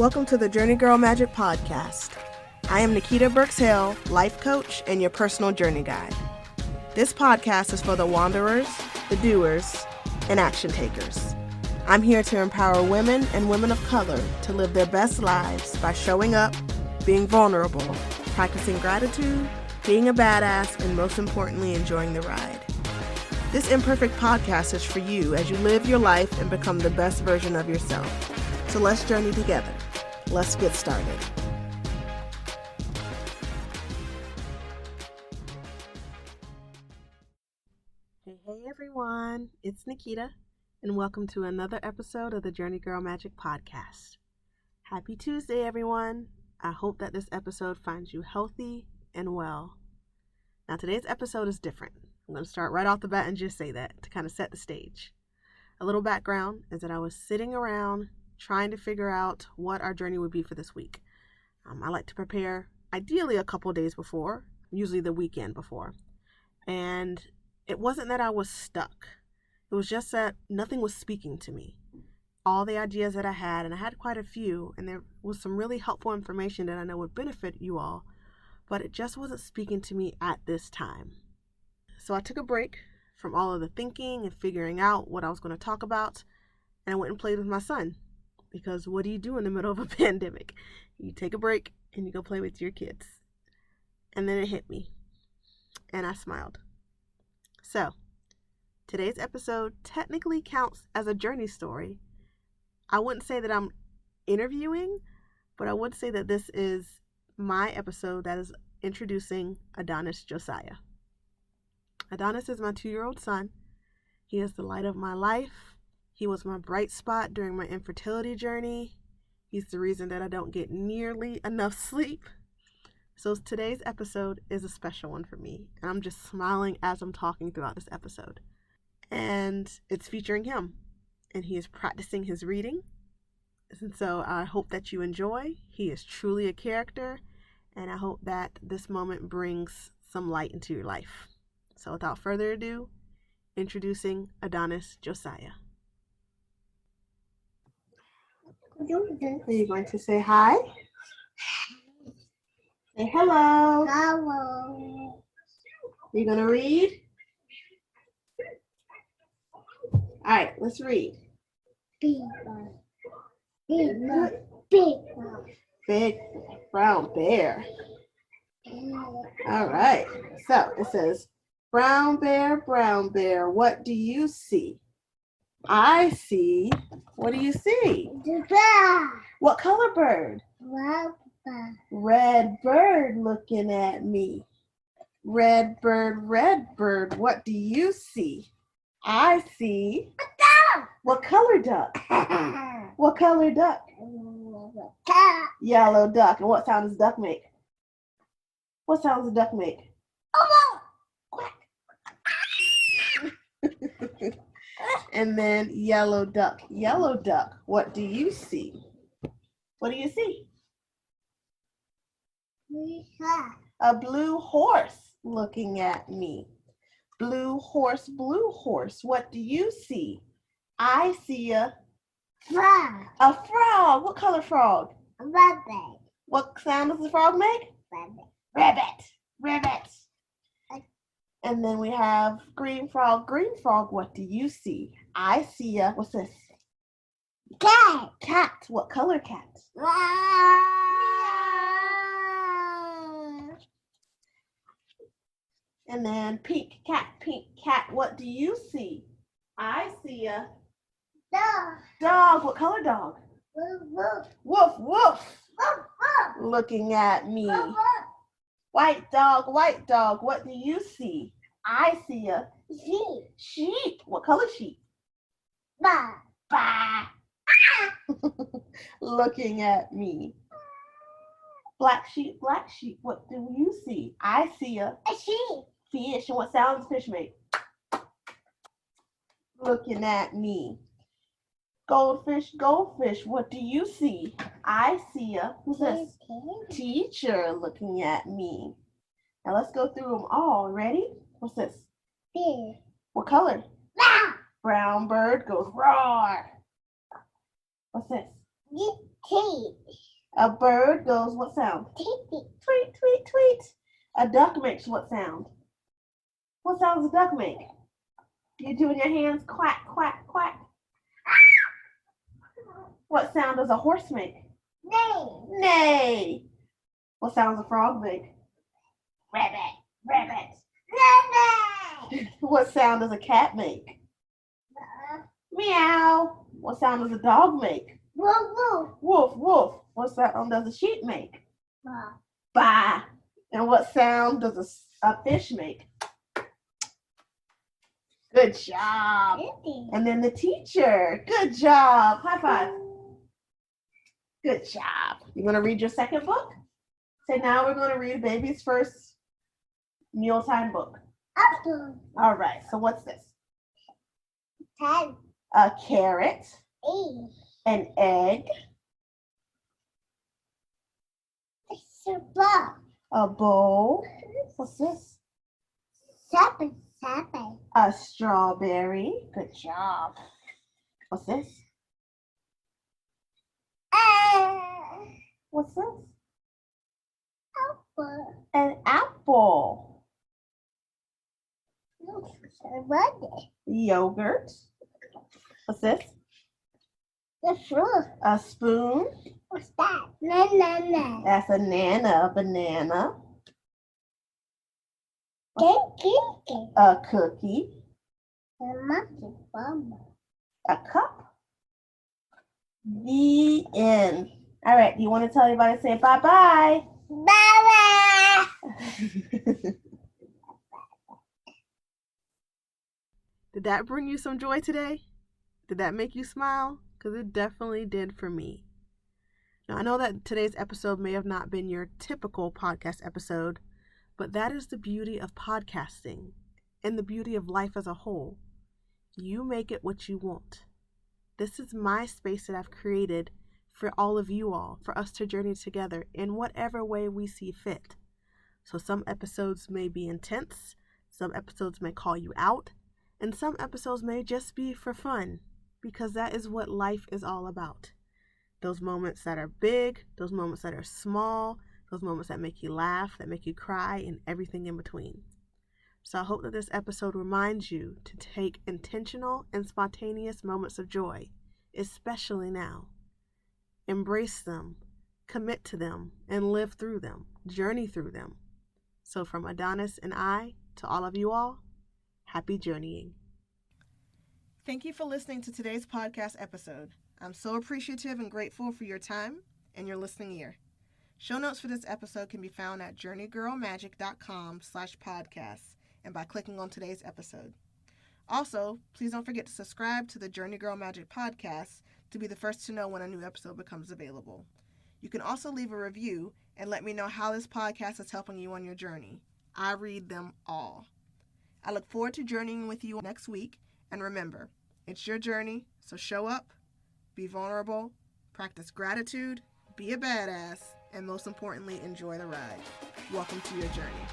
Welcome to the Journey Girl Magic Podcast. I am Nikita Burks-Hill, life coach and your personal journey guide. This podcast is for the wanderers, the doers, and action takers. I'm here to empower women and women of color to live their best lives by showing up, being vulnerable, practicing gratitude, being a badass, and most importantly, enjoying the ride. This imperfect podcast is for you as you live your life and become the best version of yourself. So let's journey together. Let's get started. Hey everyone, it's Nikita, and welcome to another episode of the Journey Girl Magic Podcast. Happy Tuesday, everyone. I hope that this episode finds you healthy and well. Now, today's episode is different. I'm going to start right off the bat and just say that to kind of set the stage. A little background is that I was sitting around trying to figure out what our journey would be for this week. I like to prepare ideally a couple days before, usually the weekend before. And it wasn't that I was stuck. It was just that nothing was speaking to me. All the ideas that I had, and I had quite a few, and there was some really helpful information that I know would benefit you all, but it just wasn't speaking to me at this time. So I took a break from all of the thinking and figuring out what I was going to talk about, and I went and played with my son. Because what do you do in the middle of a pandemic? You take a break and you go play with your kids. And then it hit me. And I smiled. So, today's episode technically counts as a journey story. I wouldn't say that I'm interviewing, but I would say that this is my episode that is introducing Adonis Josiah. Adonis is my 2-year-old son. He is the light of my life. He was my bright spot during my infertility journey. He's the reason that I don't get nearly enough sleep. So today's episode is a special one for me. And I'm just smiling as I'm talking throughout this episode. And it's featuring him. And he is practicing his reading. And so I hope that you enjoy. He is truly a character. And I hope that this moment brings some light into your life. So without further ado, introducing Adonis Josiah. Are you going to say hi? Say hello. Hello. Are you going to read? All right, let's read. Big one. Big brown bear. All right. So it says, brown bear, what do you see? I see. What do you see? What color bird? Red bird looking at me. Red bird, what do you see? I see. What color duck? What color duck? Yellow duck. And what sound does duck make? What sound does duck make? And then yellow duck, what do you see? What do you see? A blue horse looking at me. Blue horse, what do you see? I see a frog. What color frog? Rabbit. What sound does the frog make? Rabbit. And then we have green frog, what do you see? I see a, what's this? Cat. What color cat? And then pink cat, what do you see? I see a dog. What color dog? Woof. Looking at me. White dog, what do you see? I see a sheep. What color sheep? Bah. Looking at me. Black sheep, what do you see? I see a fish. And what sound does fish make? Looking at me. Goldfish, what do you see? I see a, who's this? Teacher looking at me. Now let's go through them all. Ready? What's this? What color? Brown bird goes roar. What's this? Tweet. A bird goes what sound? Tweet. Tweet, tweet, tweet. A duck makes what sound? What sound does a duck make? You do in your hands, quack, quack, quack. What sound does a horse make? Neigh. Neigh. What sound does a frog make? Rabbit. Rabbit. Rabbit. What sound does a cat make? Meow. What sound does a dog make? Woof woof. Woof, woof. What sound does a sheep make? Bah. Bah. And what sound does a fish make? Good job. And then the teacher. Good job. High five. Good job. You want to read your second book? So now we're going to read baby's first mealtime book. Apple. All right. So what's this? 10. A carrot. 8. An egg. It's a ball. A bowl. What's this? 7. A strawberry. Good job. What's this? What's this? Apple. An apple. Yogurt. What's this? The fruit. A spoon. What's that? Banana. That's a nana. Banana. Cake. A cookie. A monkey bomb. A cup. The end. All right. Do you want to tell everybody to say bye-bye? Bye. Did that bring you some joy today? Did that make you smile? Because it definitely did for me. Now, I know that today's episode may have not been your typical podcast episode, but that is the beauty of podcasting and the beauty of life as a whole. You make it what you want. This is my space that I've created for all of you all, for us to journey together in whatever way we see fit. So some episodes may be intense, some episodes may call you out, and some episodes may just be for fun, because that is what life is all about. Those moments that are big, those moments that are small, those moments that make you laugh, that make you cry, and everything in between. So I hope that this episode reminds you to take intentional and spontaneous moments of joy, especially now. Embrace them, commit to them, and live through them, journey through them. So from Adonis and I, to all of you all, happy journeying. Thank you for listening to today's podcast episode. I'm so appreciative and grateful for your time and your listening ear. Show notes for this episode can be found at JourneyGirlMagic.com/podcast and by clicking on today's episode. Also, please don't forget to subscribe to the Journey Girl Magic podcast to be the first to know when a new episode becomes available. You can also leave a review and let me know how this podcast is helping you on your journey. I read them all. I look forward to journeying with you next week. And remember, it's your journey, so show up, be vulnerable, practice gratitude, be a badass, and most importantly, enjoy the ride. Welcome to your journey.